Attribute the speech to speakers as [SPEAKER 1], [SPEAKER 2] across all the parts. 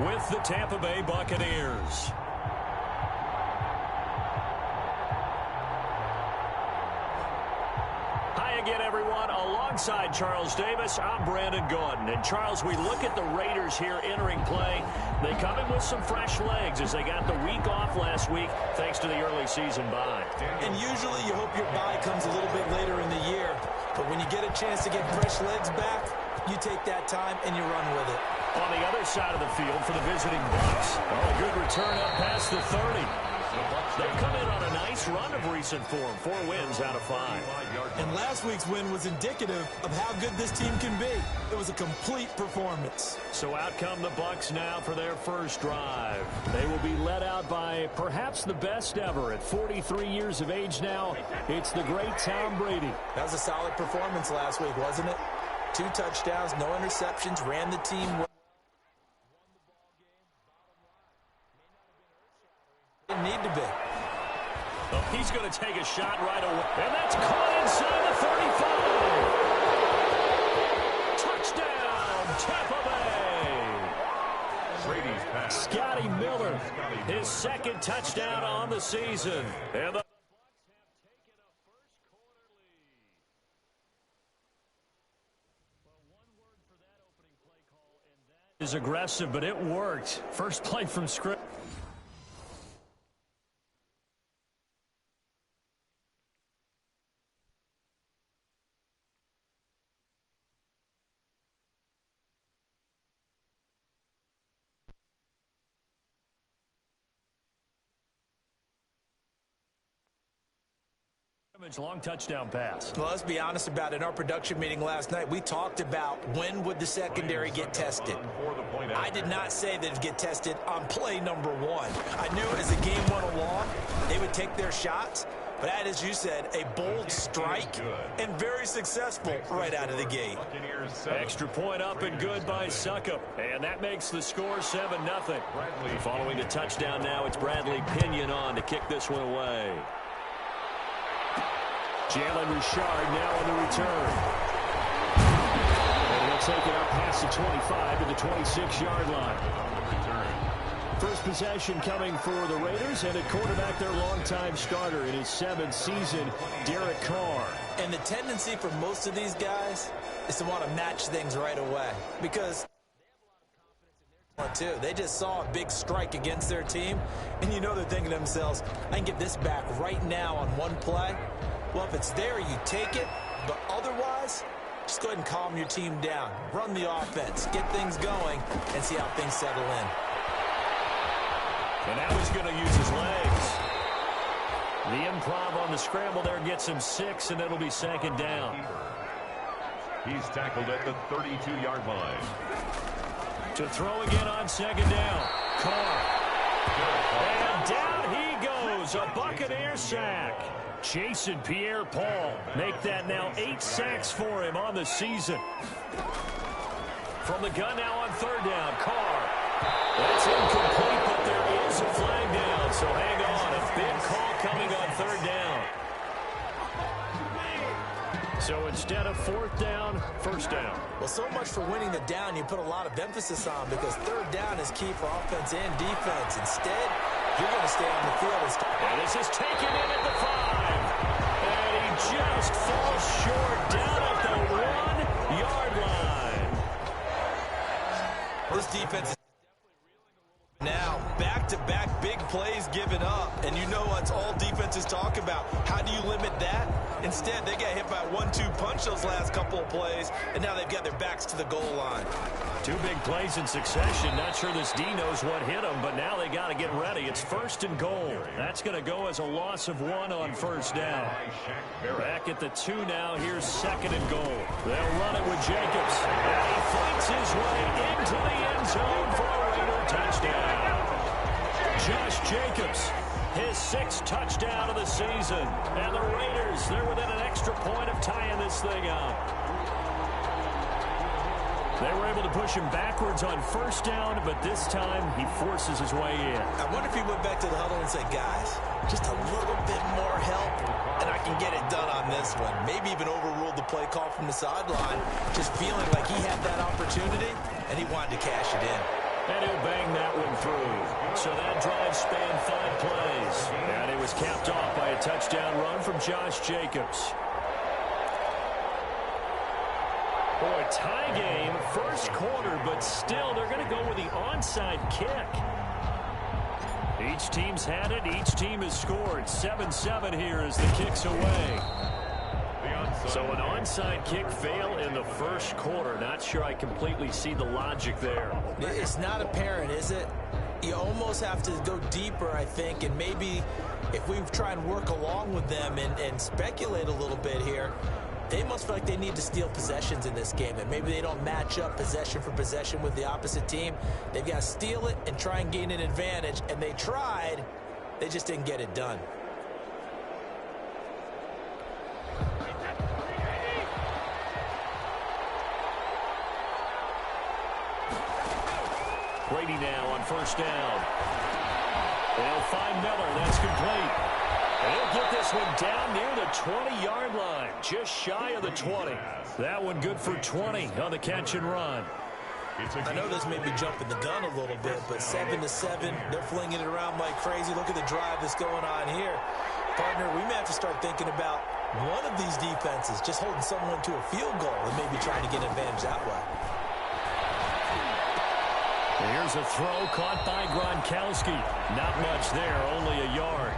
[SPEAKER 1] with the Tampa Bay Buccaneers. Hi again, everyone. Alongside Charles Davis, I'm Brandon Gordon. And Charles, we look at the Raiders here entering play. They come in with some fresh legs as they got the week off last week thanks to the early season bye.
[SPEAKER 2] And usually you hope your bye comes a little bit later in the year. But when you get a chance to get fresh legs back, you take that time and you run with it.
[SPEAKER 1] On the other side of the field for the visiting Bucs. Oh, a good return up past the 30. They've come in on a nice run of recent form. 4 wins out of 5.
[SPEAKER 2] And last week's win was indicative of how good this team can be. It was a complete performance.
[SPEAKER 1] So out come the Bucs now for their first drive. They will be led out by perhaps the best ever at 43 years of age now. It's the great Tom Brady.
[SPEAKER 2] That was a solid performance last week, wasn't it? 2 touchdowns, no interceptions, ran the team well. Didn't need to be.
[SPEAKER 1] Oh, he's going to take a shot right away. And that's caught inside the 35. Touchdown, Tampa Bay. Scotty Miller, his second touchdown on the season. And the is aggressive, but it worked. First play from script. Long touchdown pass.
[SPEAKER 2] Well, let's be honest about it. In our production meeting last night, we talked about when would the secondary get tested. I did not say that it'd get tested on play number 1. I knew as the game went along, they would take their shots. But that, as you said, a bold strike and very successful right out of the gate.
[SPEAKER 1] Extra point up and good by Succop. And that makes the score 7-0. Following the touchdown now, it's Bradley Pinion on to kick this one away. Jalen Richard now on the return. And he'll take it up past the 25 to the 26-yard line. First possession coming for the Raiders, and at quarterback their longtime starter in his 7th season, Derek Carr.
[SPEAKER 2] And the tendency for most of these guys is to want to match things right away because they just saw a big strike against their team, and you know they're thinking to themselves, I can get this back right now on one play. Well, if it's there, you take it, but otherwise, just go ahead and calm your team down. Run the offense, get things going, and see how things settle in.
[SPEAKER 1] And now he's going to use his legs. The improv on the scramble there gets him 6, and it'll be 2nd down.
[SPEAKER 3] He's tackled at the 32-yard line.
[SPEAKER 1] To throw again on 2nd down. Carr. And down he goes. A Buccaneer sack. Jason Pierre-Paul make that now 8 sacks for him on the season. From the gun now on 3rd down. Carr. That's incomplete, but there is a flag down. So hang on. A big call coming on 3rd down. So instead of 4th down, 1st down.
[SPEAKER 2] Well, so much for winning the down you put a lot of emphasis on because 3rd down is key for offense and defense. Instead, you're going to stay on the field.
[SPEAKER 1] And this is taken in at the 5. And he just falls short down at the 1-yard line.
[SPEAKER 2] This defense is now back-to-back big plays given up. And you know what all defenses talk about. How do you limit that? Instead, they got hit by a 1-2 punch those last couple of plays, and now they've got their backs to the goal line.
[SPEAKER 1] 2 big plays in succession. Not sure this D knows what hit them, but now they got to get ready. It's 1st and goal. That's going to go as a loss of 1 on 1st down. Back at the 2 now. Here's 2nd and goal. They'll run it with Jacobs. And he fights his way into the end zone for a Raider touchdown. Josh Jacobs, his 6th touchdown of the season. And the Raiders, they're within an extra point of tying this thing up. They were able to push him backwards on 1st down, but this time he forces his way in.
[SPEAKER 2] I wonder if he went back to the huddle and said, guys, just a little bit more help, and I can get it done on this one. Maybe even overruled the play call from the sideline, just feeling like he had that opportunity, and he wanted to cash it in.
[SPEAKER 1] And he'll bang that going through. So that drive spanned 5 plays. And it was capped off by a touchdown run from Josh Jacobs. Boy, tie game, first quarter, but still they're going to go with the onside kick. Each team's had it. Each team has scored. 7-7 here as the kick's away. So an onside kick fail in the first quarter. Not sure I completely see the logic there.
[SPEAKER 2] It's not apparent, is it? You almost have to go deeper, I think, and maybe if we try and work along with them and speculate a little bit here, they must feel like they need to steal possessions in this game, and maybe they don't match up possession for possession with the opposite team. They've got to steal it and try and gain an advantage, and they tried. They just didn't get it done.
[SPEAKER 1] Brady now on first down. They'll find Miller. That's complete. They'll get this one down near the 20-yard line, just shy of the 20. That one good for 20 on the catch and run.
[SPEAKER 2] I know this may be jumping the gun a little bit, but 7-7, they're flinging it around like crazy. Look at the drive that's going on here. Partner, we may have to start thinking about one of these defenses just holding someone to a field goal and maybe trying to get an advantage that way.
[SPEAKER 1] Here's a throw caught by Gronkowski. Not much there, only a yard.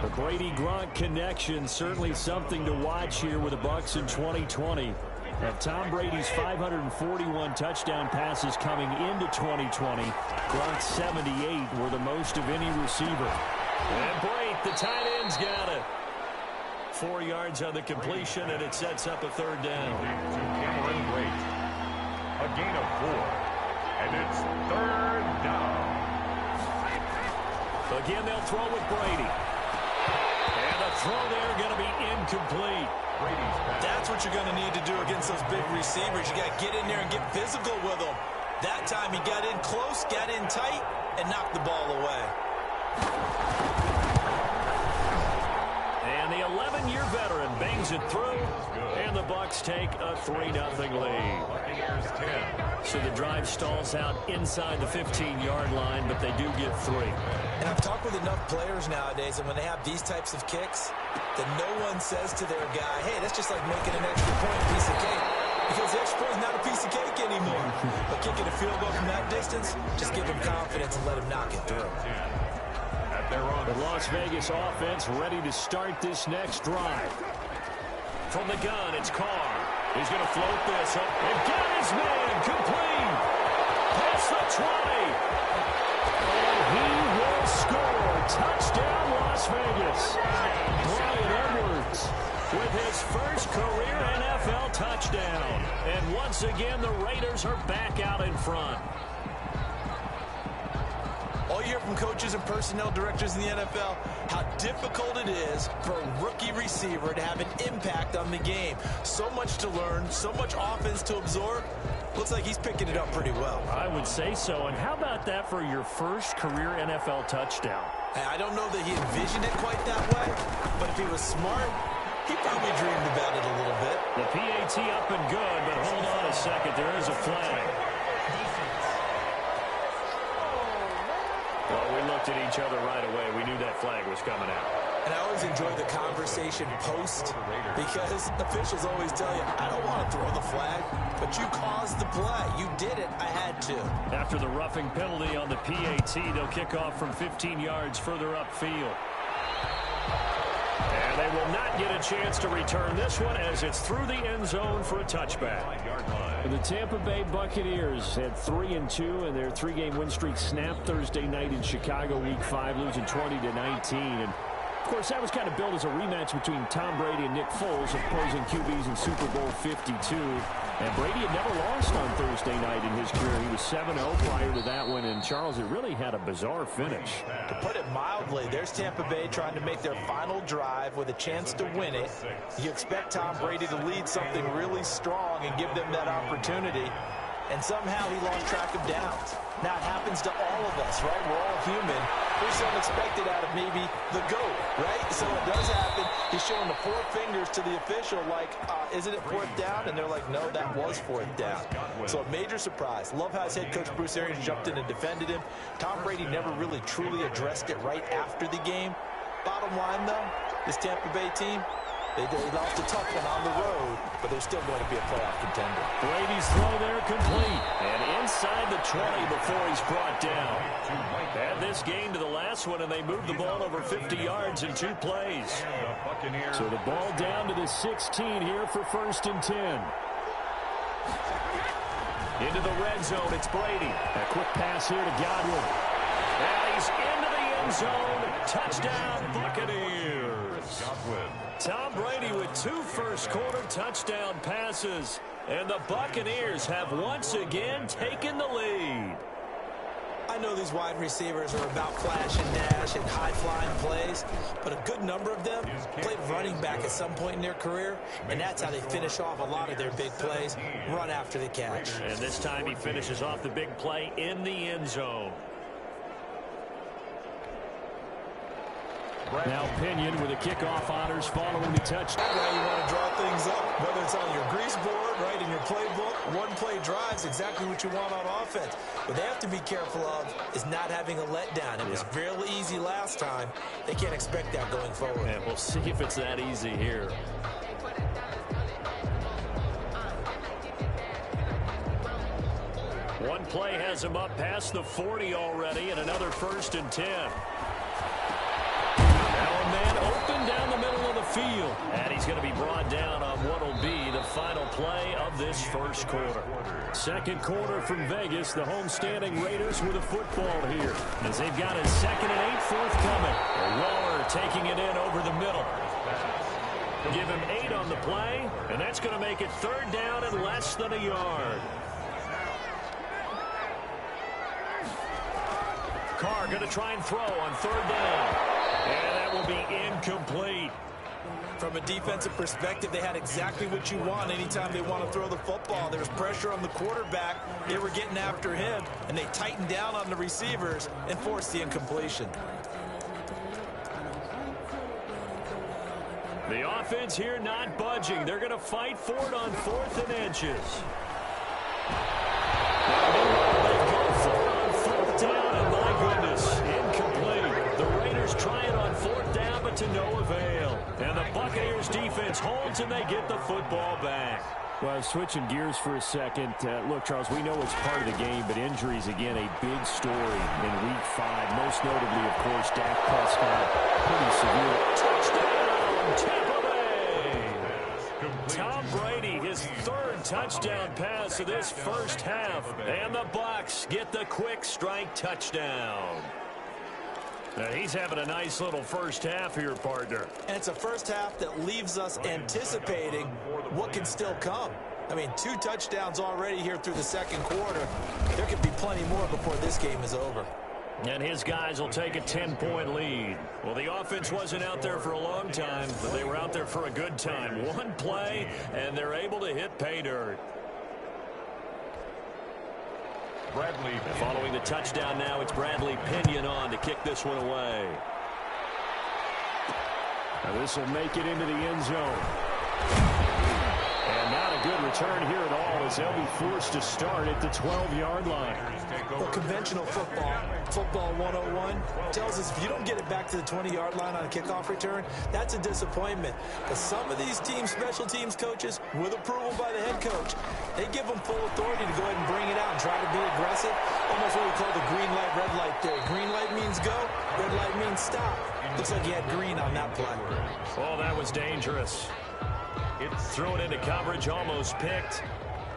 [SPEAKER 1] The Brady-Gronk connection, certainly something to watch here with the Bucs in 2020. Of Tom Brady's 541 touchdown passes coming into 2020, Gronk's 78 were the most of any receiver. And Brate, the tight end's got it. 4 yards on the completion, and it sets up a third down.
[SPEAKER 3] Cameron Brate. A gain of 4. And it's third down.
[SPEAKER 1] Again, they'll throw with Brady. And the throw there going to be incomplete.
[SPEAKER 2] That's what you're going to need to do against those big receivers. You got to get in there and get physical with them. That time he got in close, got in tight, and knocked the ball away.
[SPEAKER 1] And the 11-year veteran bangs it through, and the Bucs take a 3-0 lead. So the drive stalls out inside the 15-yard line, but they do get 3.
[SPEAKER 2] And I've talked with enough players nowadays, and when they have these types of kicks, that no one says to their guy, hey, that's just like making an extra point piece of cake. Because the extra point is not a piece of cake anymore. But kicking a field goal from that distance, just give him confidence and let him knock it through.
[SPEAKER 1] The Las Vegas offense ready to start this next drive. From the gun, it's Carr. He's going to float this up and get his man complete. Past the 20. And he will score. Touchdown, Las Vegas. Bryan Edwards with his first career NFL touchdown. And once again, the Raiders are back out in front.
[SPEAKER 2] All you hear from coaches and personnel directors in the NFL, how difficult it is for a rookie receiver to have an impact on the game. So much to learn, so much offense to absorb. Looks like he's picking it up pretty well.
[SPEAKER 1] I would say so. And how about that for your first career NFL touchdown?
[SPEAKER 2] I don't know that he envisioned it quite that way, but if he was smart, he probably dreamed about it a little bit.
[SPEAKER 1] The PAT up and good, but hold on a second. There is a flag. Well, we looked at each other right away. We knew that flag was coming out.
[SPEAKER 2] And I always enjoy the conversation post because officials always tell you, I don't want to throw the flag, but you caused the play. You did it. I had to.
[SPEAKER 1] After the roughing penalty on the PAT, they'll kick off from 15 yards further upfield. And they will not get a chance to return this one as it's through the end zone for a touchback. The Tampa Bay Buccaneers had 3-2 and their 3-game win streak snapped Thursday night in Chicago, Week 5, losing 20-19. And of course, that was kind of billed as a rematch between Tom Brady and Nick Foles, opposing QBs in Super Bowl 52. And Brady had never lost on Thursday night in his career. He was 7-0 prior to that one. And Charles, it really had a bizarre finish.
[SPEAKER 2] To put it mildly, there's Tampa Bay trying to make their final drive with a chance to win it. You expect Tom Brady to lead something really strong and give them that opportunity. And somehow he lost track of downs. Now, it happens to all of us, right? We're all human. which is unexpected out of maybe the GOAT, right? So it does happen. He's showing the 4 fingers to the official like, isn't it 4th down? And they're like, no, that was 4th down. So a major surprise. Love how his head coach Bruce Arians jumped in and defended him. Tom Brady never really truly addressed it right after the game. Bottom line, though, this Tampa Bay team, they lost a tough one on the road, but they're still going to be a playoff contender.
[SPEAKER 1] Brady's throw there complete. And inside the 20 before he's brought down. Add this game to the last one, and they moved the ball over 50 yards in 2 plays. So the ball down to the 16 here for 1st and 10. Into the red zone, it's Brady. A quick pass here to Godwin. And he's into the end zone. Touchdown, Buccaneers. Tom Brady with 2 first-quarter touchdown passes. And the Buccaneers have once again taken the lead.
[SPEAKER 2] I know these wide receivers are about flash and dash and high-flying plays, but a good number of them played running back at some point in their career, and that's how they finish off a lot of their big plays, run after the catch.
[SPEAKER 1] And this time he finishes off the big play in the end zone. Now Pinion with the kickoff honors following the touchdown.
[SPEAKER 2] Now you want to draw things up, whether it's on your grease board, right, in your playbook. One-play drives exactly what you want on offense. What they have to be careful of is not having a letdown. It was fairly easy last time. They can't expect that going forward.
[SPEAKER 1] And we'll see if it's that easy here. One play has him up past the 40 already, and another 1st and 10. Now a man open down the middle of the field. And he's going to be brought down on what will be the final play of this first quarter. Second quarter from Vegas. The homestanding Raiders with a football here, as they've got a 2nd and 8 forthcoming. Waller taking it in over the middle. Give him 8 on the play, and that's going to make it 3rd down and less than a yard. Carr going to try and throw on 3rd down. And that will be incomplete.
[SPEAKER 2] From a defensive perspective, they had exactly what you want anytime they want to throw the football. There was pressure on the quarterback. They were getting after him, and they tightened down on the receivers and forced the incompletion.
[SPEAKER 1] The offense here not budging. They're going to fight for it on 4th and inches. They go for it on 4th down, and my goodness, incomplete. The Raiders try it on 4th down, but to no avail. And the Buccaneers defense holds, and they get the football back. Well, switching gears for a second. Look, Charles, we know it's part of the game, but injuries, again, a big story in Week 5. Most notably, of course, Dak Prescott. Pretty severe. Touchdown, Tampa Bay! Tom Brady, his 3rd touchdown pass of this first half. And the Bucs get the quick strike touchdown. Now, he's having a nice little first half here, partner.
[SPEAKER 2] And it's a first half that leaves us anticipating what can still come. I mean, 2 touchdowns already here through the second quarter. There could be plenty more before this game is over.
[SPEAKER 1] And his guys will take a 10-point lead. Well, the offense wasn't out there for a long time, but they were out there for a good time. One play, and they're able to hit pay dirt.
[SPEAKER 3] Bradley.
[SPEAKER 1] Following the touchdown now, it's Bradley Pinion on to kick this one away. Now this will make it into the end zone. And not a good return here at all, as they'll be forced to start at the 12-yard line.
[SPEAKER 2] Well, conventional football 101, tells us if you don't get it back to the 20-yard line on a kickoff return, that's a disappointment. Because some of these teams, special teams coaches, with approval by the head coach, they give them full authority to go ahead and bring it out and try to be aggressive. Almost what we call the green light, red light theory. Green light means go, red light means stop. Looks like he had green on that play.
[SPEAKER 1] Oh, that was dangerous. Threw it into coverage, almost picked,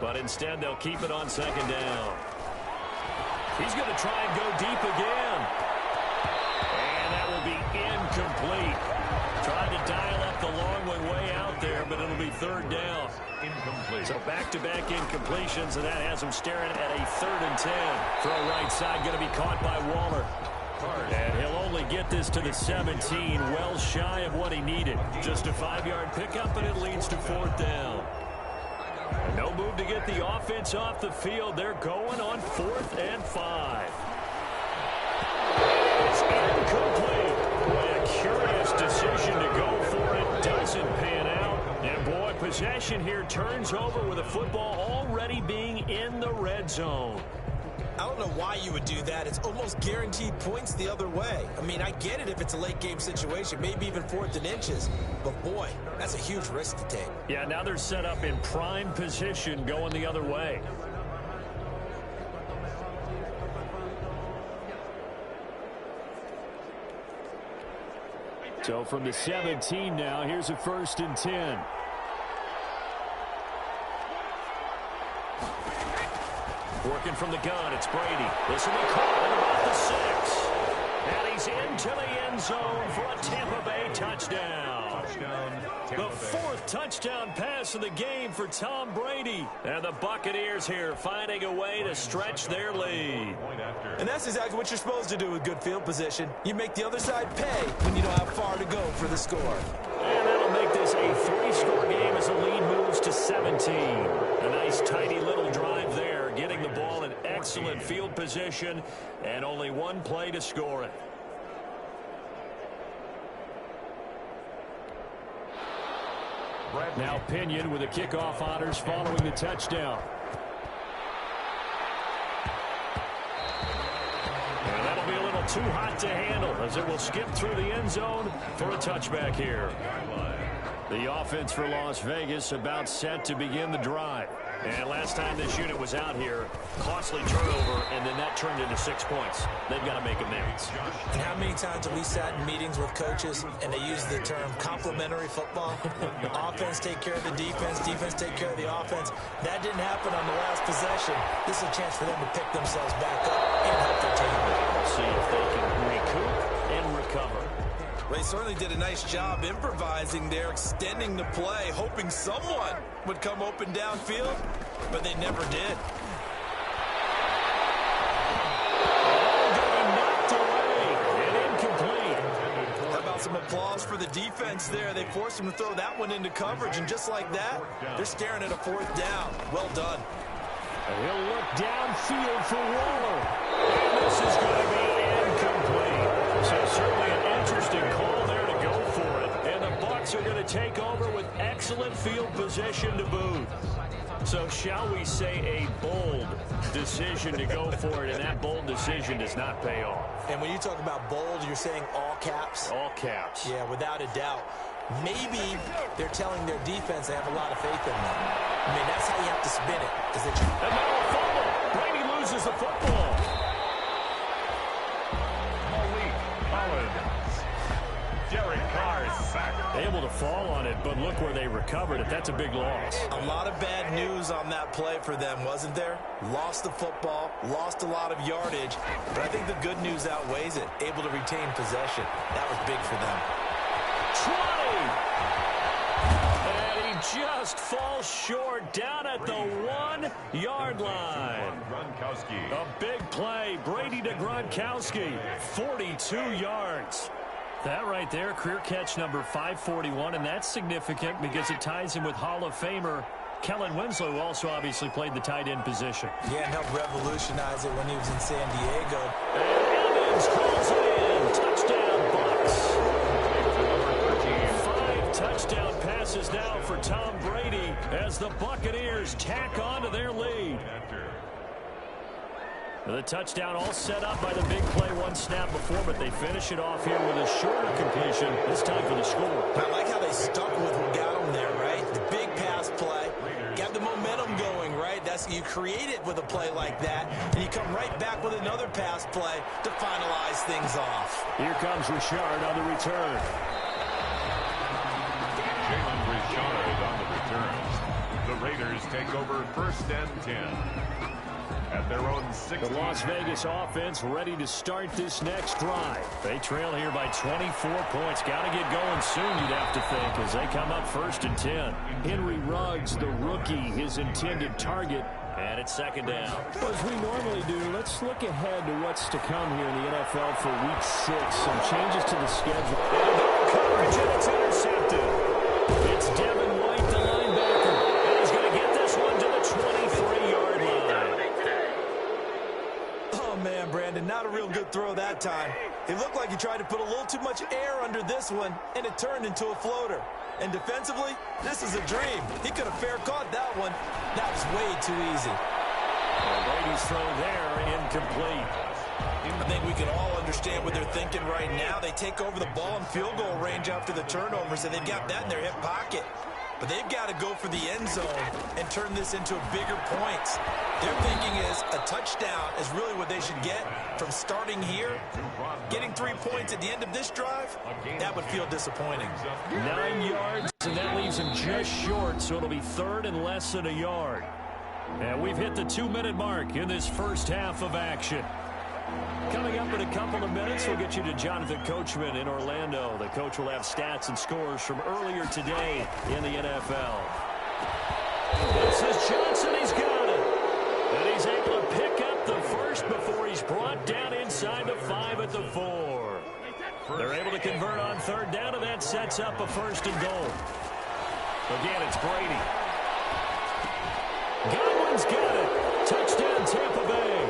[SPEAKER 1] but instead they'll keep it on 2nd down. He's going to try and go deep again. And that will be incomplete. Tried to dial up the long one way out there, but it'll be 3rd down. Incomplete. So back-to-back incompletions, and that has him staring at a 3rd and 10. Throw right side going to be caught by Waller. And he'll only get this to the 17, well shy of what he needed. Just a 5-yard pickup, and it leads to 4th down. No move to get the offense off the field. They're going on 4th and 5. It's here turns over with a football already being in the red zone.
[SPEAKER 2] I don't know why you would do that. It's almost guaranteed points the other way. I mean, I get it if it's a late game situation, maybe even 4th and inches. But boy, that's a huge risk to take.
[SPEAKER 1] Yeah, now they're set up in prime position going the other way. So from the 17 now, here's a 1st and 10. Working from the gun, it's Brady. This will be caught at about the 6. And he's into the end zone for a Tampa Bay touchdown. The 4th touchdown pass of the game for Tom Brady. And the Buccaneers here finding a way to stretch their lead.
[SPEAKER 2] And that's exactly what you're supposed to do with good field position. You make the other side pay when you don't have far to go for the score.
[SPEAKER 1] And that'll make this a 3-score game as the lead moves to 17. A nice tidy little drive there, getting the ball in excellent field position, and only one play to score it. Now Pinion with the kickoff honors following the touchdown. And that'll be a little too hot to handle as it will skip through the end zone for a touchback here. The offense for Las Vegas about set to begin the drive. And last time this unit was out here, costly turnover, and then that turned into 6 points. They've got to make amends.
[SPEAKER 2] And how many times have we sat in meetings with coaches and they use the term complementary football? Offense take care of the defense, defense take care of the offense. That didn't happen on the last possession. This is a chance for them to pick themselves back up and help their team.
[SPEAKER 1] See if they can recoup and recover.
[SPEAKER 2] Well, they certainly did a nice job improvising there, extending the play, hoping someone would come open downfield, but they never did.
[SPEAKER 1] Knocked away and incomplete.
[SPEAKER 2] How about some applause for the defense there? They forced him to throw that one into coverage, and just like that, they're staring at a 4th down. Well done.
[SPEAKER 1] And he'll look downfield for Waller. And this is going to be incomplete. So certainly an interesting call there to go for it. And the Bucs are going to take over with excellent field position to boot. So shall we say a bold decision to go for it, and that bold decision does not pay off.
[SPEAKER 2] And when you talk about bold, you're saying all caps?
[SPEAKER 1] All caps.
[SPEAKER 2] Yeah, without a doubt. Maybe they're telling their defense they have a lot of faith in them. I mean, that's how you have to spin it.
[SPEAKER 1] And now a fumble. Brady loses the football.
[SPEAKER 3] Malik Collins. Derek Carr's sack.
[SPEAKER 1] Able to fall on it, but look where they recovered it. That's a big loss.
[SPEAKER 2] A lot of bad news on that play for them, wasn't there? Lost the football, lost a lot of yardage, but I think the good news outweighs it. Able to retain possession. That was big for them.
[SPEAKER 1] 20! And he just falls short down at the 1-yard line.
[SPEAKER 3] Gronkowski.
[SPEAKER 1] A big play. Brady to Gronkowski. 42 yards. That right there, career catch number 541, and that's significant because it ties him with Hall of Famer Kellen Winslow, who also obviously played the tight end position.
[SPEAKER 2] Yeah, and helped revolutionize it when he was in San Diego.
[SPEAKER 1] And Evans calls it in. Touchdown, Bucs. 5 touchdown passes now for Tom Brady as the Buccaneers tack on to their lead. The touchdown all set up by the big play one snap before, but they finish it off here with a shorter completion, this time for the score.
[SPEAKER 2] I like how they stuck with what got them there, right? The big pass play, got the momentum going, right? That's you create it with a play like that, and you come right back with another pass play to finalize things off.
[SPEAKER 1] Here comes Richard on the return.
[SPEAKER 3] Jalen Richard on the return. The Raiders take over 1st and 10. At their own 6.
[SPEAKER 1] The Las Vegas offense ready to start this next drive. They trail here by 24 points. Got to get going soon, you'd have to think, as they come up 1st and 10. Henry Ruggs, the rookie, his intended target. And it's 2nd down.
[SPEAKER 4] Well, as we normally do, let's look ahead to what's to come here in the NFL for Week 6. Some changes to the schedule.
[SPEAKER 1] And no coverage, and it's intercepted. It's Devin White, the linebacker. And he's going to get this one to the 23-yard line.
[SPEAKER 2] Oh, man, Brandon, not a real good throw that time. It looked like he tried to put a little too much air under this one, and it turned into a floater. And defensively, this is a dream. He could have fair caught that one. That was way too easy.
[SPEAKER 1] Well, Brady's throw there, incomplete.
[SPEAKER 2] I think we can all understand what they're thinking right now. They take over the ball in field goal range after the turnovers, and they've got that in their hip pocket. But they've got to go for the end zone and turn this into bigger points. Their thinking is a touchdown is really what they should get from starting here. Getting 3 points at the end of this drive, that would feel disappointing.
[SPEAKER 1] 9 yards, and that leaves him just short, so it'll be third and less than a yard. And we've hit the 2-minute mark in this first half of action. Coming up in a couple of minutes, we'll get you to Jonathan Coachman in Orlando. The coach will have stats and scores from earlier today in the NFL. This is Johnson. He's got it. And he's able to pick up the first before he's brought down inside the 5 at the 4. They're able to convert on third down, and that sets up a first and goal. Again, it's Brady. Godwin's got it. Touchdown, Tampa Bay.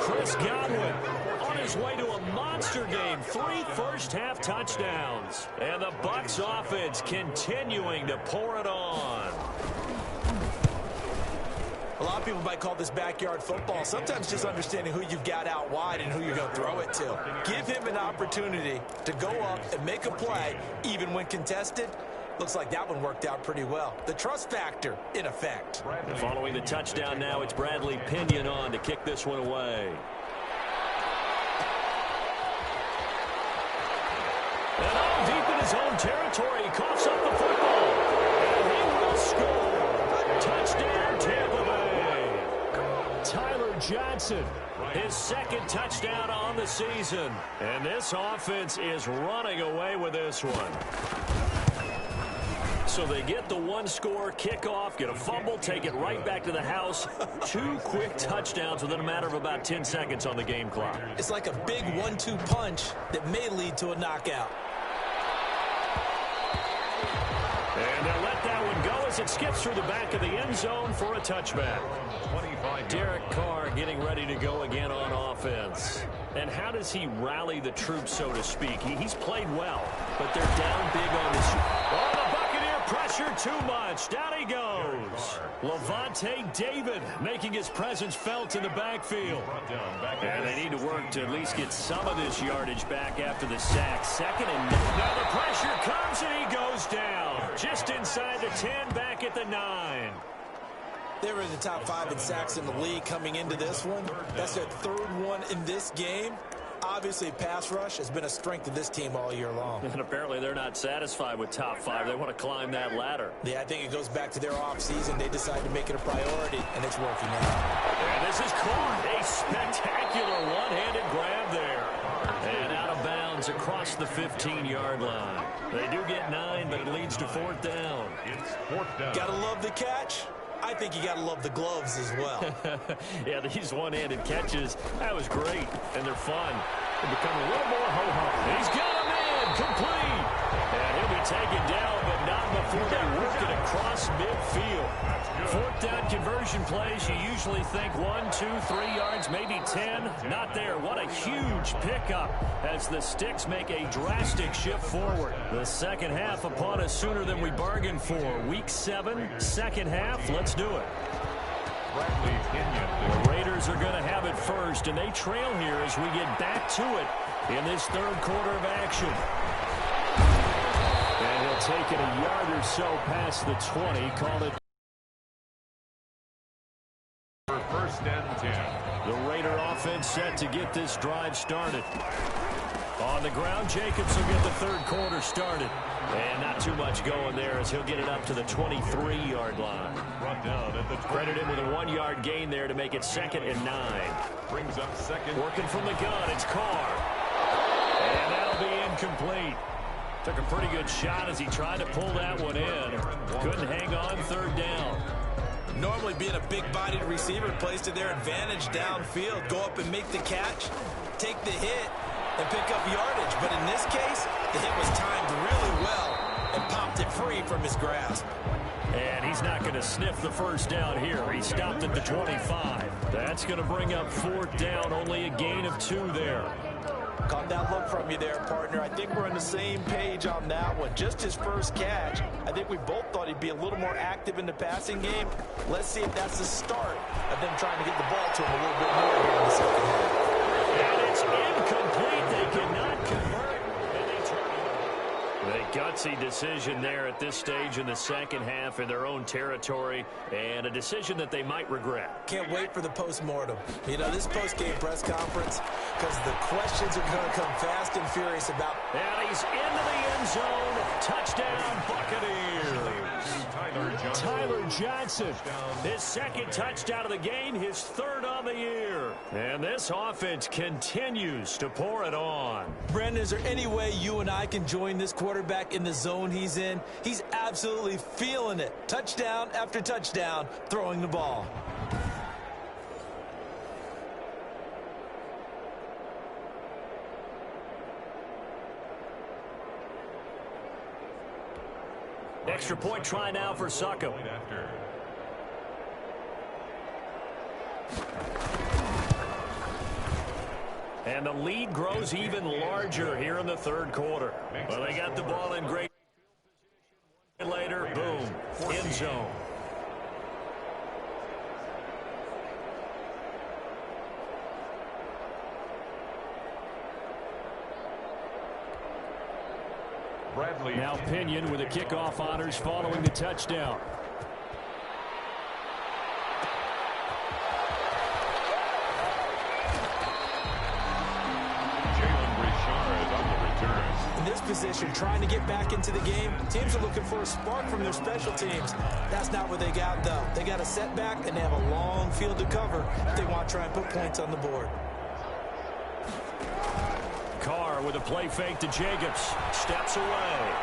[SPEAKER 1] Chris Godwin on his way to a monster game. 3 first-half touchdowns. And the Bucs offense continuing to pour it on.
[SPEAKER 2] A lot of people might call this backyard football. Sometimes just understanding who you've got out wide and who you're going to throw it to. Give him an opportunity to go up and make a play, even when contested. Looks like that one worked out pretty well. The trust factor in effect.
[SPEAKER 1] And following the touchdown now, it's Bradley Pinion on to kick this one away. And all deep in his own territory, he coughs up the football. And he will score. Touchdown, Tampa Bay. Tyler Johnson, his second touchdown on the season. And this offense is running away with this one. So they get the one-score kickoff, get a fumble, take it right back to the house. 2 quick touchdowns within a matter of about 10 seconds on the game clock.
[SPEAKER 2] It's like a big 1-2 punch that may lead to a knockout.
[SPEAKER 1] And they'll let that one go as it skips through the back of the end zone for a touchback. Derek Carr getting ready to go again on offense. And how does he rally the troops, so to speak? He's played well, but they're down big on this. Oh, the Buccaneer pressure too much. Down he goes. Levante David making his presence felt in the backfield. And they need to work to at least get some of this yardage back after the sack. Second and now the pressure comes and he goes down. Just inside the 10, back at the 9.
[SPEAKER 2] They were in the top 5 in sacks in the league coming into this one. That's their 3rd one in this game. Obviously, pass rush has been a strength of this team all year long.
[SPEAKER 1] And apparently they're not satisfied with top 5. They want to climb that ladder.
[SPEAKER 2] Yeah, I think it goes back to their offseason. They decided to make it a priority, and it's working out.
[SPEAKER 1] And this is caught. A spectacular one-handed grab there. And out of bounds across the 15-yard line. They do get 9, but it leads to 4th down.
[SPEAKER 3] It's 4th down.
[SPEAKER 2] Gotta love the catch. I think you gotta love the gloves as well.
[SPEAKER 1] Yeah, these one-handed catches, that was great, and they're fun. They become a little more ho-hum. He's got him in, complete. And he'll be taken down, but not before they work it across midfield. 4th down conversion plays, you usually think 1, 2, 3 yards, maybe 10. Not there. What a huge pickup as the Sticks make a drastic shift forward. The second half upon us sooner than we bargained for. Week 7, second half. Let's do it. The Raiders are going to have it first, and they trail here as we get back to it in this 3rd quarter of action. And he'll take it a yard or so past the 20. Call it.
[SPEAKER 3] For 1st and 10.
[SPEAKER 1] The Raider offense set to get this drive started. On the ground, Jacobs will get the 3rd quarter started. And not too much going there as he'll get it up to the 23-yard line. Credit him with a 1-yard gain there to make it 2nd and 9.
[SPEAKER 3] Brings up 2nd.
[SPEAKER 1] Working from the gun, it's Carr. And that'll be incomplete. Took a pretty good shot as he tried to pull that one in. Couldn't hang on 3rd down.
[SPEAKER 2] Normally being a big-bodied receiver plays to their advantage downfield. Go up and make the catch, take the hit, and pick up yardage. But in this case, the hit was timed really well and popped it free from his grasp.
[SPEAKER 1] And he's not going to sniff the 1st down here. He stopped at the 25. That's going to bring up 4th down, only a gain of 2 there.
[SPEAKER 2] Caught that look from you there, partner. I think we're on the same page on that one. Just his first catch. I think we both thought he'd be a little more active in the passing game. Let's see if that's the start of them trying to get the ball to him a little bit more here in the second half.
[SPEAKER 1] And it's incomplete. They cannot convert. A gutsy decision there at this stage in the second half in their own territory, and a decision that they might regret.
[SPEAKER 2] Can't wait for the post-mortem. You know, this post-game press conference, because the questions are going to come fast and furious about.
[SPEAKER 1] And he's into the end zone. Touchdown, Buccaneers. Tyler Johnson. His second touchdown of the game, his third on the year. And this offense continues to pour it on.
[SPEAKER 2] Brandon, is there any way you and I can join this quarterback in the zone he's in? He's absolutely feeling it. Touchdown after touchdown, throwing the ball.
[SPEAKER 1] Extra point try now for Suckup. And the lead grows even larger here in the third quarter. Well, they got the ball in great later. Boom. End zone. Now Pinion with the kickoff honors following the touchdown.
[SPEAKER 2] In this position, trying to get back into the game, teams are looking for a spark from their special teams. That's not what they got, though. They got a setback, and they have a long field to cover if they want to try and put points on the board.
[SPEAKER 1] Carr with a play fake to Jacobs. Steps away.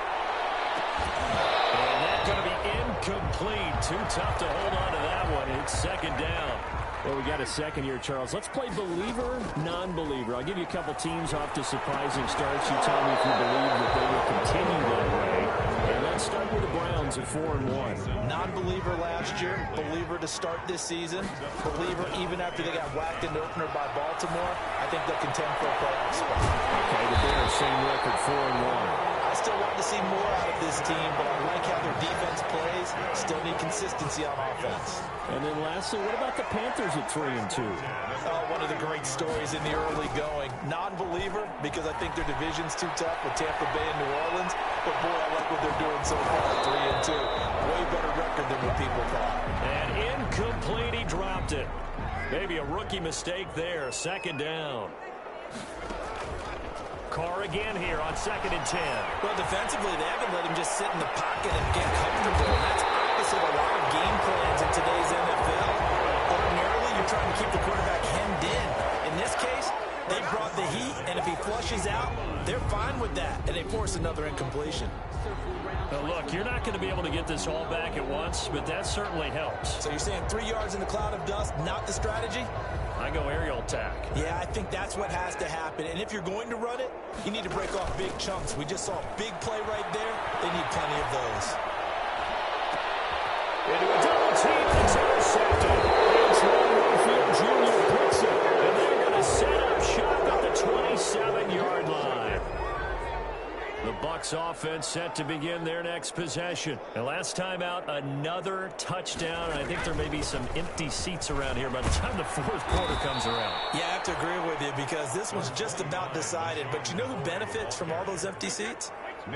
[SPEAKER 1] And that's going to be incomplete. Too tough to hold on to that one. It's second down.
[SPEAKER 4] Well, we got a second here, Charles. Let's play believer, non-believer. I'll give you a couple teams off to surprising starts. You tell me if you believe that they will continue that way. And let's start with the Browns at 4-1.
[SPEAKER 2] Non-believer last year, believer to start this season, believer even after they got whacked in the opener by Baltimore. I think they'll contend for a playoff spot.
[SPEAKER 4] Okay, the Bears, same record, 4-1.
[SPEAKER 2] I still want to see more out of this team, but I like how their defense plays. Still need consistency on offense.
[SPEAKER 4] And then lastly, what about the Panthers at 3-2?
[SPEAKER 2] Oh, one of the great stories in the early going. Non-believer, because I think their division's too tough with Tampa Bay and New Orleans. But, boy, I like what they're doing so far, 3-2. Way better record than what people thought.
[SPEAKER 1] And incomplete, he dropped it. Maybe a rookie mistake there, second down. Carr again here on 2nd and 10.
[SPEAKER 2] Well, defensively, they haven't let him just sit in the pocket and get comfortable. And that's opposite a lot of game plans in today's NFL. Ordinarily, you're trying to keep the quarterback hemmed in. In this case, they brought the heat, and if he flushes out, they're fine with that, and they force another incompletion.
[SPEAKER 1] Now, look, you're not going to be able to get this all back at once, but that certainly helps.
[SPEAKER 2] So you're saying 3 yards in the cloud of dust, not the strategy?
[SPEAKER 1] I go aerial attack.
[SPEAKER 2] Yeah, I think that's what has to happen. And if you're going to run it, you need to break off big chunks. We just saw a big play right there. They need plenty of those.
[SPEAKER 1] Into a double team. It's intercepted. It's Mayfield Jr. picks it. And they're going to set up shop at the 27-yard line. The Bucs offense set to begin their next possession. And last time out, another touchdown. And I think there may be some empty seats around here by the time the fourth quarter comes around.
[SPEAKER 2] Yeah, I have to agree with you because this was just about decided. But you know who benefits from all those empty seats?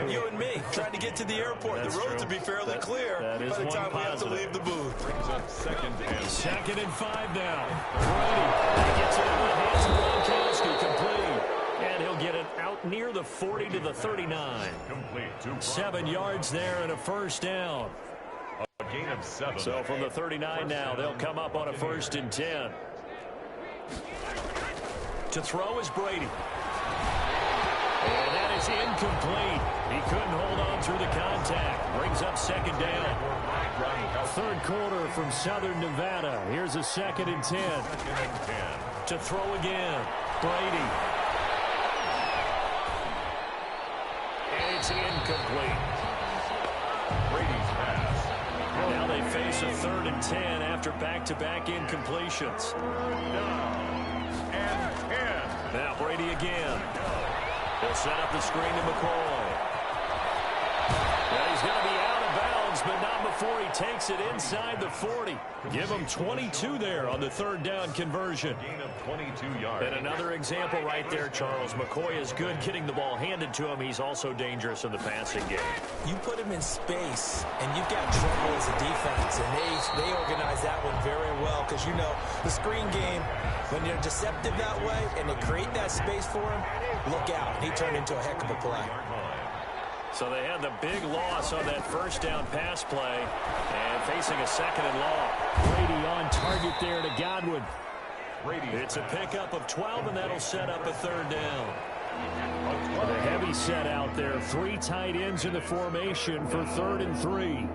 [SPEAKER 2] You and me, trying to get to the airport.
[SPEAKER 1] That's
[SPEAKER 2] the roads
[SPEAKER 1] true.
[SPEAKER 2] will be fairly clear
[SPEAKER 1] that is
[SPEAKER 2] by the
[SPEAKER 1] one
[SPEAKER 2] time we have to
[SPEAKER 1] positive.
[SPEAKER 2] leave the booth.
[SPEAKER 3] Brings up 2nd and 5
[SPEAKER 1] now. Brady, he gets it in the hands of Gronkowski, complete. And he'll get it out near the 40 to the 39.
[SPEAKER 3] complete.
[SPEAKER 1] 7 yards there and a first down.
[SPEAKER 3] A gain of 7.
[SPEAKER 1] So from the 39 now, they'll come up on a 1st and 10. To throw is Brady. And that is incomplete. He couldn't hold on through the contact. Brings up 2nd down. Third quarter from Southern Nevada. Here's a 2nd and 10. To throw again. Brady. And it's incomplete.
[SPEAKER 3] Brady's pass.
[SPEAKER 1] Now they face a 3rd and 10 after back-to-back incompletions.
[SPEAKER 3] Down and 10.
[SPEAKER 1] Now Brady again. He'll set up the screen to McCoy. He's going to be out of bounds, but not before he takes it inside the 40. Give him 22 there on the third down conversion.
[SPEAKER 3] Gain of 22 yards.
[SPEAKER 1] And another example right there, Charles. McCoy is good getting the ball handed to him. He's also dangerous in the passing game.
[SPEAKER 2] You put him in space, and you've got trouble as a defense, and they organize that one very well because, you know, the screen game, when you're deceptive that way and they create that space for him, look out. He turned into a heck of a play.
[SPEAKER 1] So they had the big loss on that first down pass play and facing a second and long.
[SPEAKER 4] Brady on target there to Godwin.
[SPEAKER 1] It's a pickup of 12, and that'll set up a third down.
[SPEAKER 4] The heavy set out there. 3 tight ends in the formation for 3rd and 3.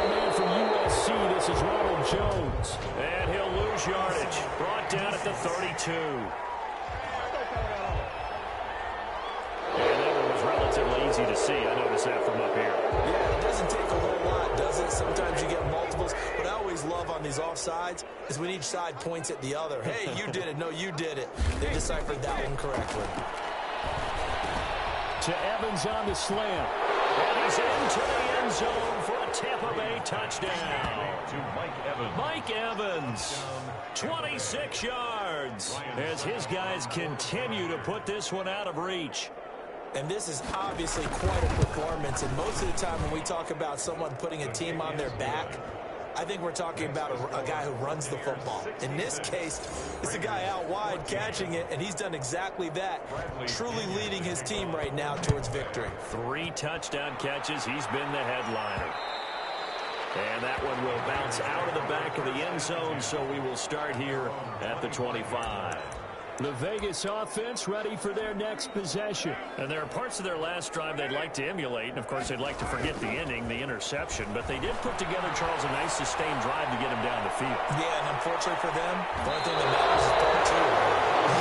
[SPEAKER 4] Man from USC, this is Ronald Jones.
[SPEAKER 1] And he'll lose yardage. Brought down at the 32. And that one was relatively easy to see. I noticed that from up here.
[SPEAKER 2] Yeah, it doesn't take a whole lot, does it? Sometimes you get multiples. What I always love on these offsides is when each side points at the other. Hey, you did it. No, you did it. They deciphered that one correctly.
[SPEAKER 4] To Evans on the slam.
[SPEAKER 1] And he's into the end zone for a Tampa Bay touchdown.
[SPEAKER 3] To Mike Evans.
[SPEAKER 1] Mike Evans, 26 yards, as his guys continue to put this one out of reach.
[SPEAKER 2] And this is obviously quite a performance. And most of the time when we talk about someone putting a team on their back, I think we're talking about a guy who runs the football. In this case, it's a guy out wide catching it, and he's done exactly that, truly leading his team right now towards victory.
[SPEAKER 1] 3 touchdown catches. He's been the headliner. And that one will bounce out of the back of the end zone, so we will start here at the 25.
[SPEAKER 4] The Vegas offense ready for their next possession.
[SPEAKER 1] And there are parts of their last drive they'd like to emulate. And, of course, they'd like to forget the inning, the interception. But they did put together, Charles, a nice sustained drive to get him down the field.
[SPEAKER 2] Yeah, and unfortunately for them, the only thing that matters is part 2.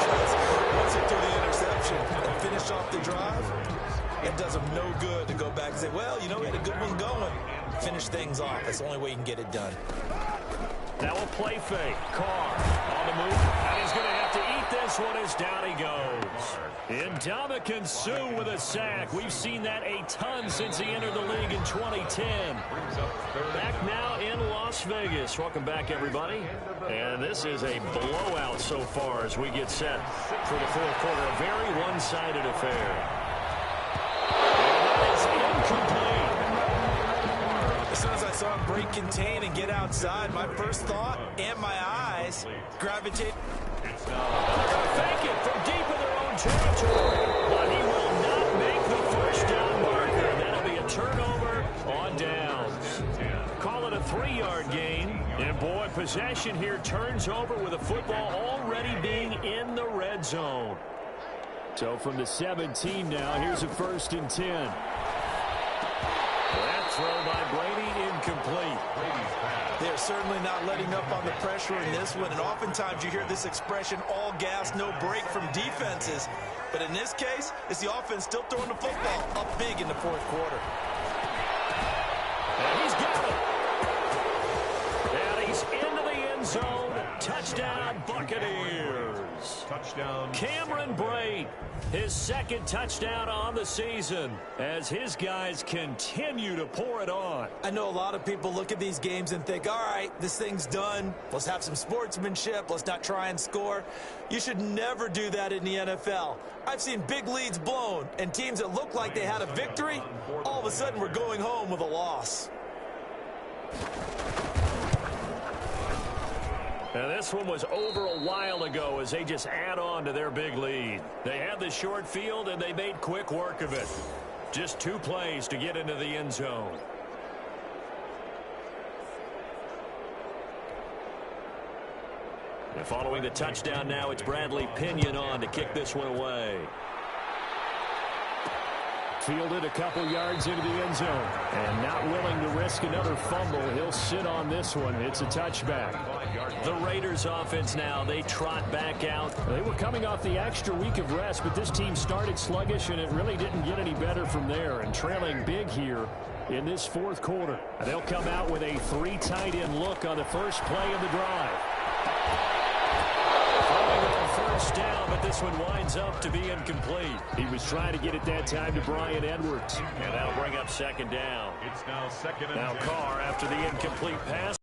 [SPEAKER 2] Because once they threw the interception and finish off the drive, it does them no good to go back and say, well, you know, we had a good one going. Finish things off. That's the only way you can get it done.
[SPEAKER 1] Now a play fake. Carr on the move. And he's going to have to eat this one as down he goes. Ndamukong Suh with a sack. We've seen that a ton since he entered the league in 2010. Back now in Las Vegas. Welcome back, everybody. And this is a blowout so far as we get set for the fourth quarter. A very one-sided affair. And that is incomplete.
[SPEAKER 2] As soon as I saw him break contain and get outside, my first thought and my eyes gravitate.
[SPEAKER 1] They're going to fake it from deep in their own territory, but he will not make the first down marker. That'll be a turnover on downs. Call it a 3-yard gain. And, boy, possession here turns over with the football already being in the red zone.
[SPEAKER 4] So from the 17 now, here's a 1st and 10.
[SPEAKER 1] That throw by Brady incomplete.
[SPEAKER 2] They're certainly not letting up on the pressure in this one, and oftentimes you hear this expression, all gas, no break from defenses. But in this case, it's the offense still throwing the football up big in the fourth quarter.
[SPEAKER 1] And he's got it. And he's into the end zone. Touchdown, Buccaneers.
[SPEAKER 3] Touchdown.
[SPEAKER 1] Cameron Brate, his 2nd touchdown on the season as his guys continue to pour it on.
[SPEAKER 2] I know a lot of people look at these games and think, all right, this thing's done. Let's have some sportsmanship. Let's not try and score. You should never do that in the NFL. I've seen big leads blown and teams that look like they had a victory, all of a sudden we're going home with a loss.
[SPEAKER 1] And this one was over a while ago as they just add on to their big lead. They had the short field, and they made quick work of it. Just 2 plays to get into the end zone. And following the touchdown now, it's Bradley Pinion on to kick this one away.
[SPEAKER 4] Fielded a couple yards into the end zone. And not willing to risk another fumble. He'll sit on this one. It's a touchback.
[SPEAKER 1] The Raiders offense now, they trot back out.
[SPEAKER 4] They were coming off the extra week of rest, but this team started sluggish, and it really didn't get any better from there. And trailing big here in this fourth quarter. They'll come out with a 3 tight end look on the first play of the drive.
[SPEAKER 1] this one winds up to be incomplete.
[SPEAKER 4] He was trying to get it that time to Bryan Edwards.
[SPEAKER 1] And that'll bring up second down.
[SPEAKER 3] It's now second and
[SPEAKER 1] Now
[SPEAKER 3] 10.
[SPEAKER 1] Carr, after the incomplete pass,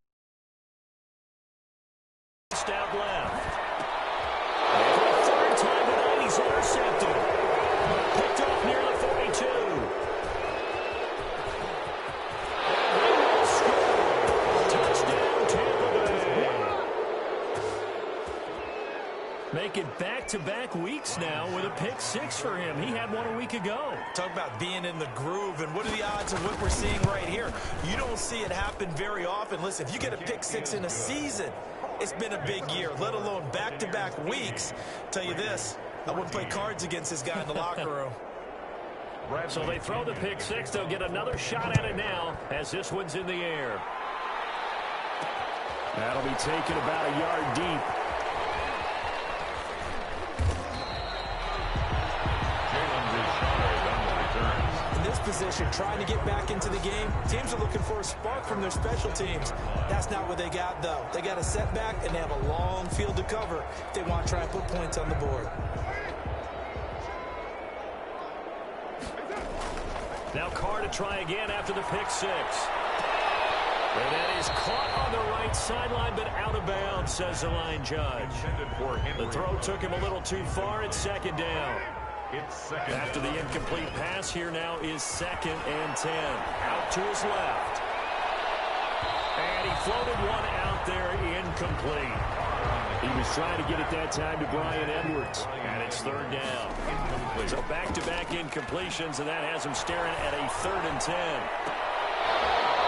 [SPEAKER 1] out left. And for the third time tonight, he's intercepted. Picked off near the 42. And he will score. Touchdown, Tampa Bay. Making back-to-back weeks now with a pick six for him. He had one a week ago.
[SPEAKER 2] Talk about being in the groove, and what are the odds of what we're seeing right here? You don't see it happen very often. Listen, if you get a pick six in a season, it's been a big year, let alone back-to-back weeks. Tell you this, I wouldn't play cards against this guy in the locker room.
[SPEAKER 1] So they throw the pick six. They'll get another shot at it now as this one's in the air.
[SPEAKER 4] That'll be taken about a yard deep.
[SPEAKER 2] Position, trying to get back into the game. Teams are looking for a spark from their special teams. That's not what they got, though. They got a setback, and they have a long field to cover if they want to try and put points on the board.
[SPEAKER 1] Now Carr to try again after the pick six. And that is caught on the right sideline, but out of bounds, says the line judge. The throw took him a little too far. It's second down. After the incomplete pass, here now is second and 10. Out to his left. And he floated one out there, incomplete.
[SPEAKER 4] He was trying to get it that time to Bryan Edwards.
[SPEAKER 1] And it's third down. So back-to-back incompletions, and that has him staring at a 3rd and 10.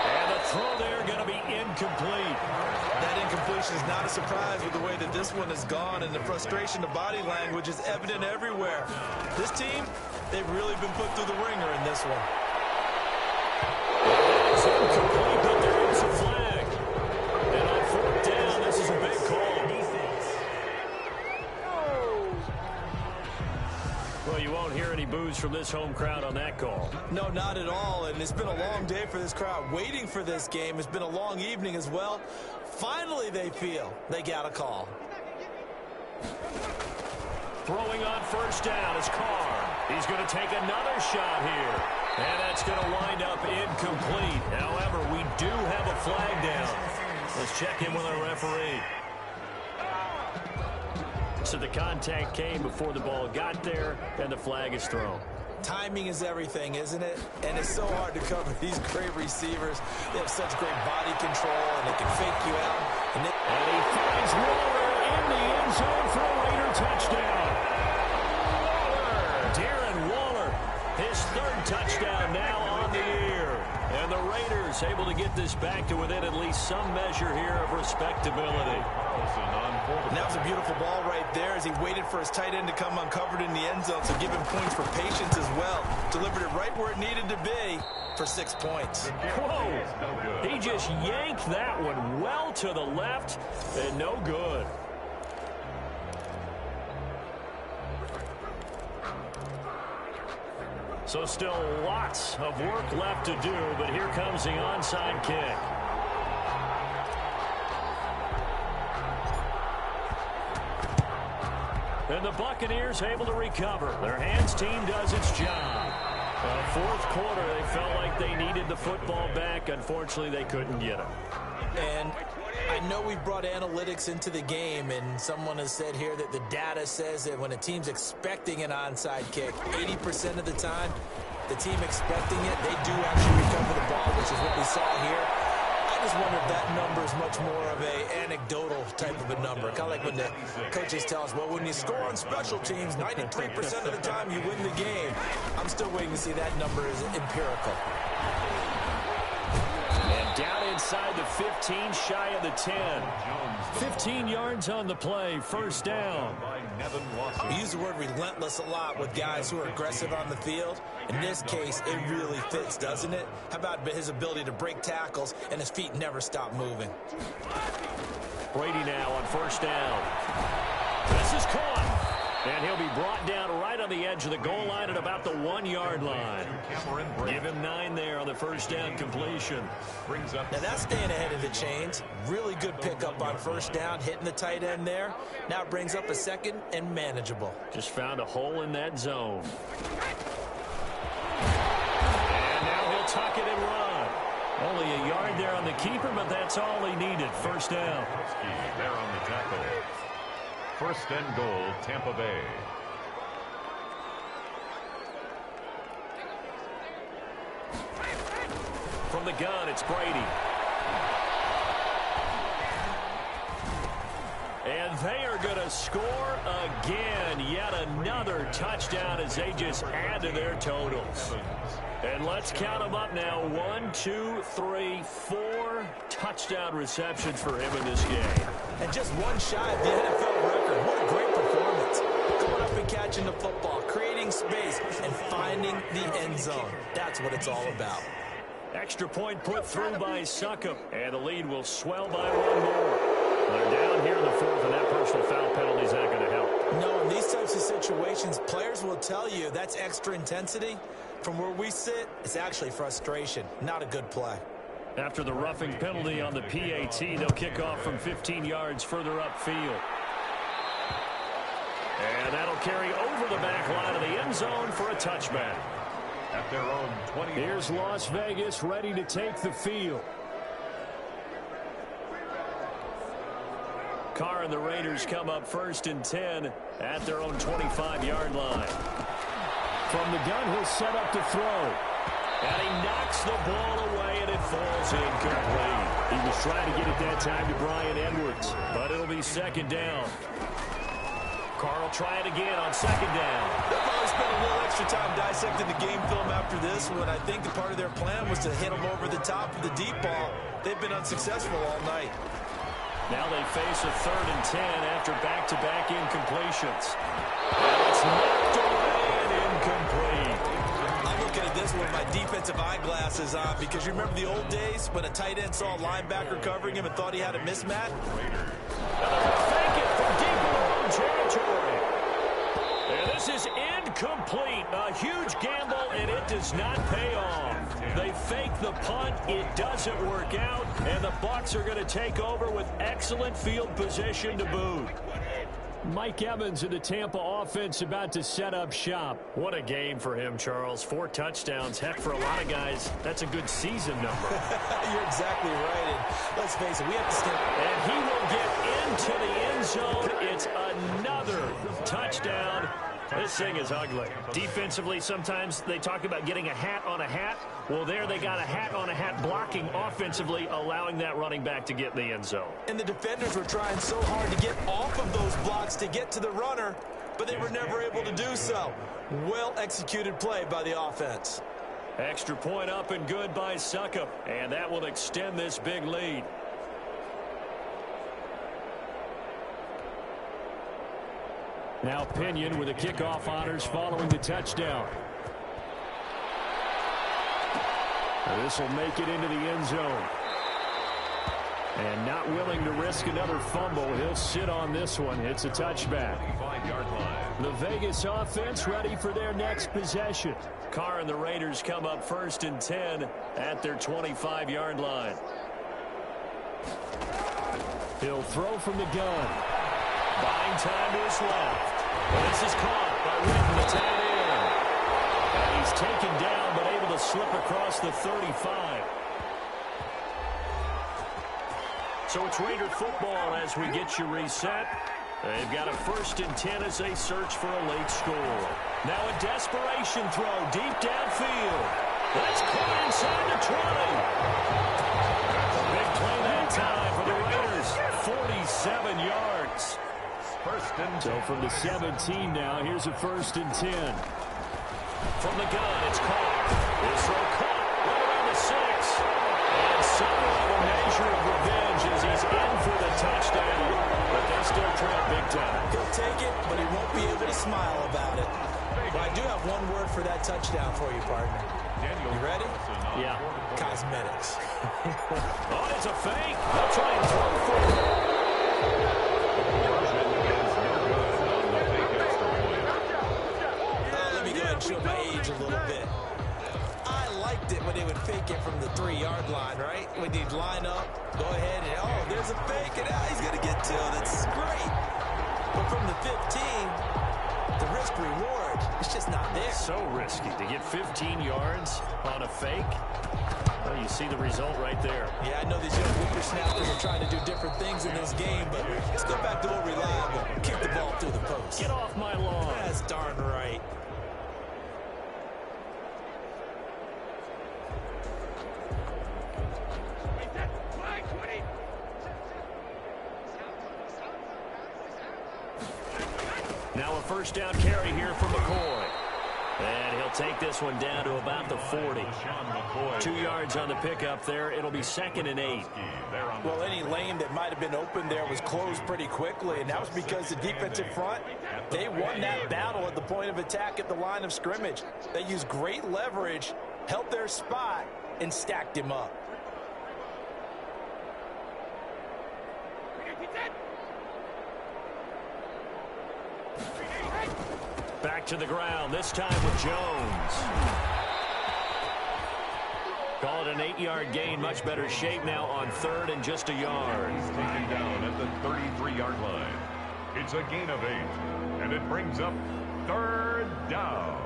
[SPEAKER 1] And the throw there going to be incomplete.
[SPEAKER 2] That incompletion is not a surprise with the way that this one has gone, and the frustration, the body language is evident everywhere. This team, they've really been put through the ringer in this one.
[SPEAKER 1] It's incomplete, but there is a flag. And on 4th down, this is a big call. Well, you won't hear any boos from this home crowd on that call.
[SPEAKER 2] No, not at all, and it's been a long day for this crowd waiting for this game. It's been a long evening as well. Finally, they feel they got a call.
[SPEAKER 1] Throwing on 1st down is Carr. He's going to take another shot here. And that's going to wind up incomplete. However, we do have a flag down. Let's check in with our referee. So the contact came before the ball got there, and the flag is thrown.
[SPEAKER 2] Timing is everything, isn't it? And it's so hard to cover these great receivers. They have such great body control, and they can fake you out.
[SPEAKER 1] And he finds Waller in the end zone for a Raider touchdown. Darren Waller, his 3rd touchdown now on the year. And the Raiders able to get this back to within at least some measure here of respectability.
[SPEAKER 2] That was a beautiful ball right there as he waited for his tight end to come uncovered in the end zone, so give him points for patience as well. Delivered it right where it needed to be for 6 points.
[SPEAKER 1] Whoa! He just yanked that one well to the left, and no good. So still lots of work left to do, but here comes the onside kick. And the Buccaneers able to recover. Their hands team does its job. 4th quarter, they felt like they needed the football back. Unfortunately, they couldn't get it.
[SPEAKER 2] And I know we've brought analytics into the game, and someone has said here that the data says that when a team's expecting an onside kick, 80% of the time, the team expecting it, they do actually recover the ball, which is what we saw here. I just wonder if that number is much more of a anecdotal type of a number. Kind of like when the coaches tell us, well, when you score on special teams, 93% of the time you win the game. I'm still waiting to see that number is empirical.
[SPEAKER 1] And down inside the 15, shy of the 10. 15 yards on the play, 1st down.
[SPEAKER 2] We use the word relentless a lot with guys who are aggressive on the field. In this case, it really fits, doesn't it? How about his ability to break tackles and his feet never stop moving?
[SPEAKER 1] Brady now on 1st down. This is caught. And he'll be brought down right on the edge of the goal line at about the 1-yard line. Give him 9 there on the first down completion.
[SPEAKER 2] Now that's staying ahead of the chains. Really good pickup on first down, hitting the tight end there. Now it brings up a second and manageable.
[SPEAKER 1] Just found a hole in that zone. And now he'll tuck it and run. Only a yard there on the keeper, but that's all he needed. First down.
[SPEAKER 3] There on the tackle. First and goal, Tampa Bay.
[SPEAKER 1] From the gun, it's Brady. And they are going to score again. Yet another touchdown as they just add to their totals. And let's count them up now. 1, 2, 3, 4 touchdown receptions for him in this game.
[SPEAKER 2] And just one shy of the NFL record. What a great performance. Going up and catching the football, creating space, and finding the end zone. That's what it's all about.
[SPEAKER 1] Extra point put through by Succop. And the lead will swell by 1 more. They're down here in the 4th, and that personal foul penalty is not going to help.
[SPEAKER 2] No, in these types of situations, players will tell you that's extra intensity. From where we sit, it's actually frustration. Not a good play.
[SPEAKER 1] After the roughing penalty on the PAT, they'll kick off from 15 yards further upfield. And that'll carry over the back line of the end zone for a touchback.
[SPEAKER 3] At their own 20.
[SPEAKER 1] Here's Las Vegas ready to take the field. Carr and the Raiders come up 1st and 10 at their own 25-yard line. From the gun, he'll set up to throw. And he knocks the ball away, and it falls incomplete. He was trying to get it that time to Bryan Edwards, but it'll be 2nd down. Carr will try it again on 2nd down.
[SPEAKER 2] They'll probably spend a little extra time dissecting the game film after this one. I think the part of their plan was to hit him over the top of the deep ball. They've been unsuccessful all night.
[SPEAKER 1] Now they face a 3rd and 10 after back-to-back incompletions. And it's knocked away and incomplete.
[SPEAKER 2] I'm looking at this with my defensive eyeglasses on because you remember the old days when a tight end saw a linebacker covering him and thought he had a mismatch?
[SPEAKER 1] Fake it from deep in the own territory. And this is incomplete. A huge gamble, and it does not pay off. They fake the punt. It doesn't work out, and the Bucs are going to take over with excellent field position to boot. Mike Evans of the Tampa offense about to set up shop. What a game for him, Charles. 4 touchdowns. Heck, for a lot of guys, that's a good season number.
[SPEAKER 2] You're exactly right. And let's face it, we have to step.
[SPEAKER 1] And he will get into the end zone. It's another touchdown. This thing is ugly. Defensively, sometimes they talk about getting a hat on a hat. Well, there they got a hat on a hat blocking offensively, allowing that running back to get in the end zone.
[SPEAKER 2] And the defenders were trying so hard to get off of those blocks to get to the runner, but they were never able to do so. Well-executed play by the offense.
[SPEAKER 1] Extra point up and good by Succop, and that will extend this big lead. Now Pinion with the kickoff honors following the touchdown. This will make it into the end zone. And not willing to risk another fumble, he'll sit on this one. It's a touchback.
[SPEAKER 3] 5-yard line.
[SPEAKER 1] The Vegas offense ready for their next possession. Carr and the Raiders come up 1st and 10 at their 25-yard line. He'll throw from the gun. Buying time to his left. This is caught by Witten, the tight end. And he's taken down, but able to slip across the 35. So it's Raider football as we get you reset. They've got a 1st and 10 as they search for a late score. Now a desperation throw deep downfield. That's caught inside the 20. Big play that time for the Raiders. 47 yards. So from the 17 now, here's a 1st and 10. From the gun, it's caught. This throw caught right around the 6. And somewhat of a measure of revenge as he's in for the touchdown. But they still trail big time.
[SPEAKER 2] He'll take it, but he won't be able to smile about it. But I do have one word for that touchdown for you, partner. You ready?
[SPEAKER 1] Yeah.
[SPEAKER 2] Cosmetics.
[SPEAKER 1] Oh, it's a fake. They'll try and throw for it.
[SPEAKER 2] a little bit. I liked it when they would fake it from the 3-yard line, right? When they'd line up, go ahead, and oh, there's a fake, and he's going to get 2. That's great. But from the 15, the risk-reward, it's just not there.
[SPEAKER 1] So risky to get 15 yards on a fake. Well, you see the result right there.
[SPEAKER 2] Yeah, I know these young whippersnappers are trying to do different things in this game, but let's go back to old reliable. Kick the ball through the post.
[SPEAKER 1] Get off my lawn.
[SPEAKER 2] That's darn right.
[SPEAKER 1] Now a first down carry here for McCoy. And he'll take this one down to about the 40. 2 yards on the pickup there. It'll be 2nd and 8.
[SPEAKER 2] Well, any lane that might have been open there was closed pretty quickly, and that was because the defensive front, they won that battle at the point of attack at the line of scrimmage. They used great leverage, held their spot, and stacked him up.
[SPEAKER 1] Back to the ground, this time with Jones. Call it an 8-yard gain, much better shape now on 3rd and just a yard.
[SPEAKER 3] He's taken down at the 33-yard line. It's a gain of 8, and it brings up 3rd down.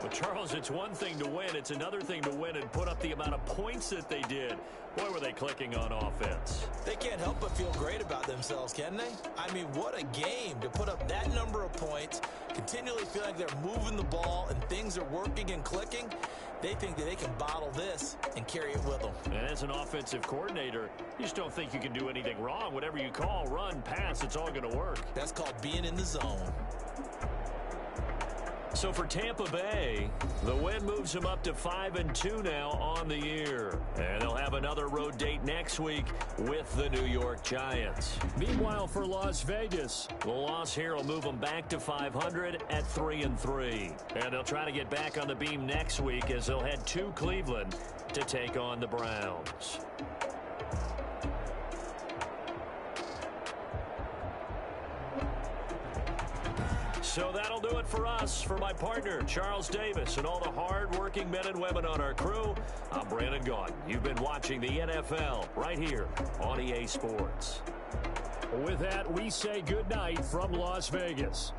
[SPEAKER 1] Well, Charles, it's one thing to win. It's another thing to win and put up the amount of points that they did. Boy, were they clicking on offense.
[SPEAKER 2] They can't help but feel great about themselves, can they? I mean, what a game to put up that number of points, continually feel like they're moving the ball and things are working and clicking. They think that they can bottle this and carry it with them.
[SPEAKER 1] And as an offensive coordinator, you just don't think you can do anything wrong. Whatever you call, run, pass, it's all going to work.
[SPEAKER 2] That's called being in the zone.
[SPEAKER 1] So for Tampa Bay, the win moves them up to 5-2 now on the year. And they'll have another road date next week with the New York Giants.
[SPEAKER 4] Meanwhile, for Las Vegas,
[SPEAKER 1] The loss here will move them back to 500 at 3-3. And they'll try to get back on the beam next week as they'll head to Cleveland to take on the Browns. So that'll do it for us. For my partner, Charles Davis, and all the hard-working men and women on our crew, I'm Brandon Gaudin. You've been watching the NFL right here on EA Sports.
[SPEAKER 4] with that, we say goodnight from Las Vegas.